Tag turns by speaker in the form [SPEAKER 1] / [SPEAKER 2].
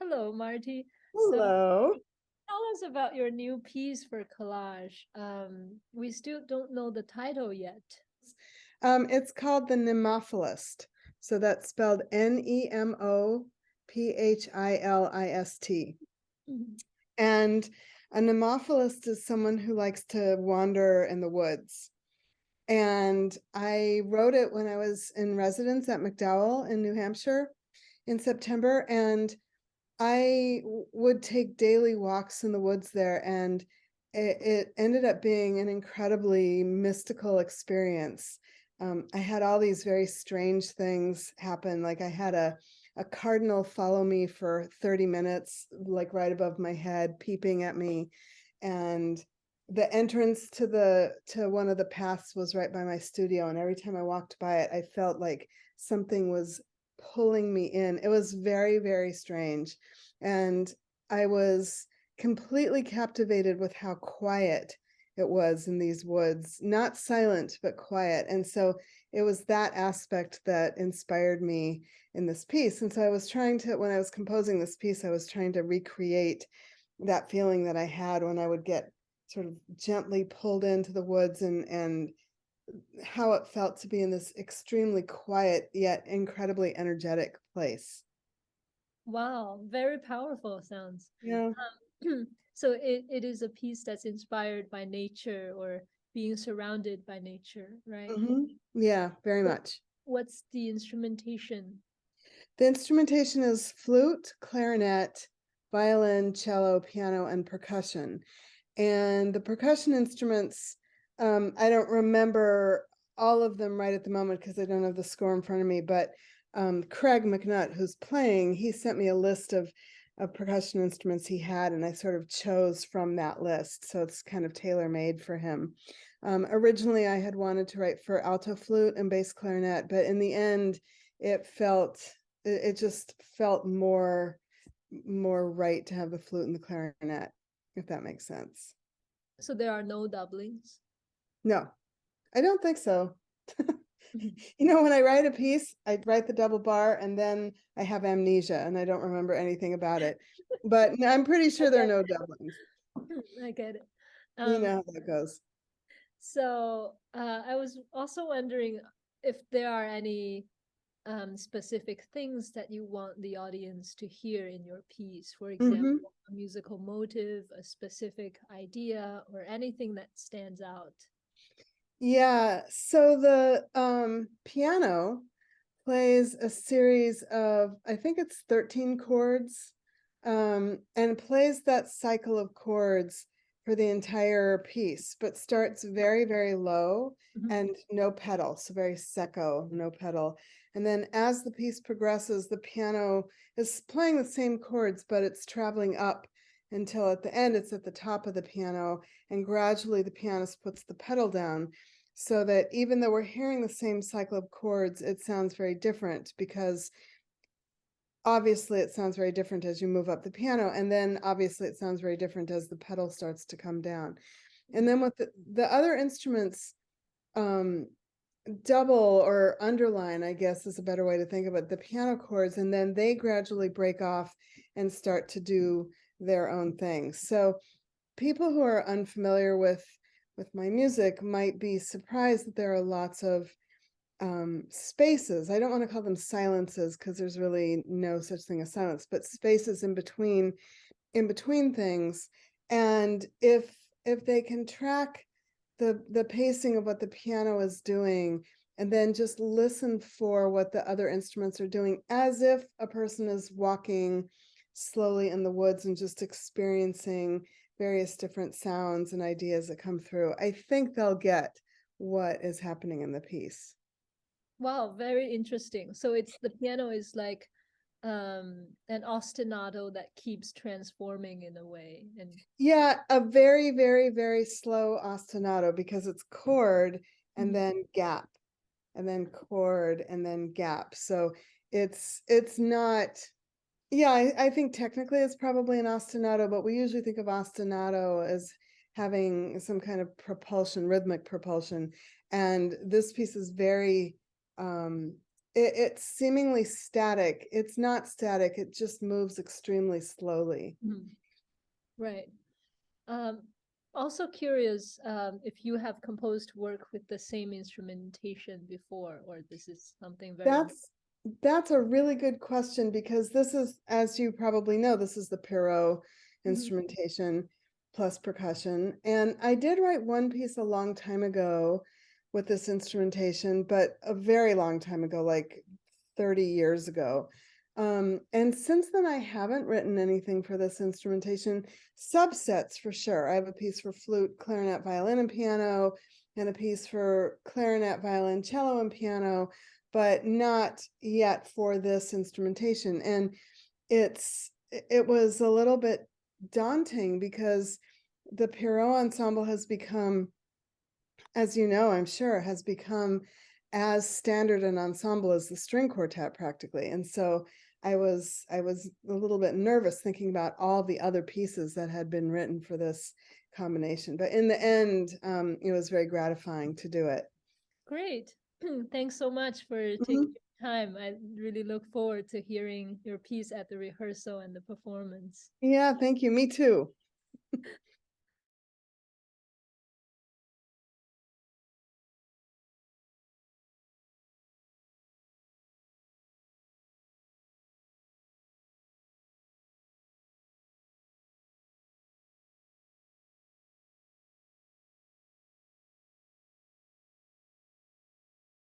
[SPEAKER 1] Hello, Marti. So
[SPEAKER 2] Hello.
[SPEAKER 1] tell us about your new piece for collage. We still don't know the title yet.
[SPEAKER 2] It's called the Nemophilist. So that's spelled Nemophilist.
[SPEAKER 1] Mhm.
[SPEAKER 2] And a Nemophilist is someone who likes to wander in the woods. And I wrote it when I was in residence at McDowell in New Hampshire in September. And I would take daily walks in the woods there, and it ended up being an incredibly mystical experience. I had all these very strange things happen. Like I had a cardinal follow me for 30 minutes, like right above my head, peeping at me. And the entrance to one of the paths was right by my studio. And every time I walked by it, I felt like something was pulling me in. It was very, very strange. And I was completely captivated with how quiet it was in these woods, not silent, but quiet. And so it was that aspect that inspired me in this piece. And so I was trying to, when I was composing this piece, I was trying to recreate that feeling that I had when I would get sort of gently pulled into the woods, and how it felt to be in this extremely quiet yet incredibly energetic place.
[SPEAKER 1] Wow, very powerful sounds.
[SPEAKER 2] Yeah.
[SPEAKER 1] So it is a piece that's inspired by nature or being surrounded by nature, right?
[SPEAKER 2] Yeah, very much.
[SPEAKER 1] What's the instrumentation?
[SPEAKER 2] The instrumentation is flute, clarinet, violin, cello, piano, and percussion. And the percussion instruments, I don't remember all of them right at the moment because I don't have the score in front of me, but Craig McNutt, who's playing, he sent me a list of percussion instruments he had, and I sort of chose from that list. So it's kind of tailor-made for him. Originally, I had wanted to write for alto flute and bass clarinet, but in the end, it just felt more right to have the flute and the clarinet, if that makes sense.
[SPEAKER 1] So there are no doublings.
[SPEAKER 2] No, I don't think so. When I write a piece, I write the double bar and then I have amnesia and I don't remember anything about it. But I'm pretty sure there are no doublings.
[SPEAKER 1] I get it.
[SPEAKER 2] You
[SPEAKER 1] Um,
[SPEAKER 2] know how that goes.
[SPEAKER 1] so I was also wondering if there are any specific things that you want the audience to hear in your piece. For
[SPEAKER 2] Hmm.
[SPEAKER 1] example, a musical motive, a specific idea, or anything that stands out.
[SPEAKER 2] Yeah, so the piano plays a series of, I think it's 13 chords, and plays that cycle of chords for the entire piece, but starts very, very low and no pedal, so very secco, no pedal. And then as the piece progresses, the piano is playing the same chords, but it's traveling up until at the end it's at the top of the piano, and gradually the pianist puts the pedal down, so that even though we're hearing the same cycle of chords, it sounds very different, because obviously it sounds very different as you move up the piano, and then obviously it sounds very different as the pedal starts to come down. And then with the other instruments, double or underline, I guess is a better way to think of it, the piano chords, and then they gradually break off and start to do their own things. So people who are unfamiliar with my music might be surprised that there are lots of spaces. I don't want to call them silences because there's really no such thing as silence, but spaces in between things. And if they can track the pacing of what the piano is doing, and then just listen for what the other instruments are doing, as if a person is walking slowly in the woods and just experiencing various different sounds and ideas that come through, I think they'll get what is happening in the piece.
[SPEAKER 1] Wow, very interesting. So it's the piano is like an ostinato that keeps transforming in a way. And
[SPEAKER 2] Yeah, a very, very, very slow ostinato, because it's chord and then gap, and then chord and then gap. So it's not, yeah, I think technically it's probably an ostinato, but we usually think of ostinato as having some kind of propulsion, rhythmic propulsion. And this piece is very it's seemingly static. It's not static. It just moves extremely slowly.
[SPEAKER 1] Mhm. Right. Also curious if you have composed work with the same instrumentation before, or this is something very new.
[SPEAKER 2] That's a really good question, because this is, as you probably know, this is the Piro
[SPEAKER 1] Mhm.
[SPEAKER 2] instrumentation plus percussion. And I did write one piece a long time ago with this instrumentation, but a very long time ago, like 30 years ago. And since then, I haven't written anything for this instrumentation. Subsets for sure. I have a piece for flute, clarinet, violin, and piano, and a piece for clarinet, violin, cello, and piano, but not yet for this instrumentation. And it was a little bit daunting, because the Pierrot ensemble has become, as you know, I'm sure, has become as standard an ensemble as the string quartet practically. And so I was a little bit nervous thinking about all the other pieces that had been written for this combination. But in the end, it was very gratifying to do it.
[SPEAKER 1] Great. Thanks so much for
[SPEAKER 2] Mhm.
[SPEAKER 1] taking your time. I really look forward to hearing your piece at the rehearsal and the performance.
[SPEAKER 2] Yeah, thank you. Me too.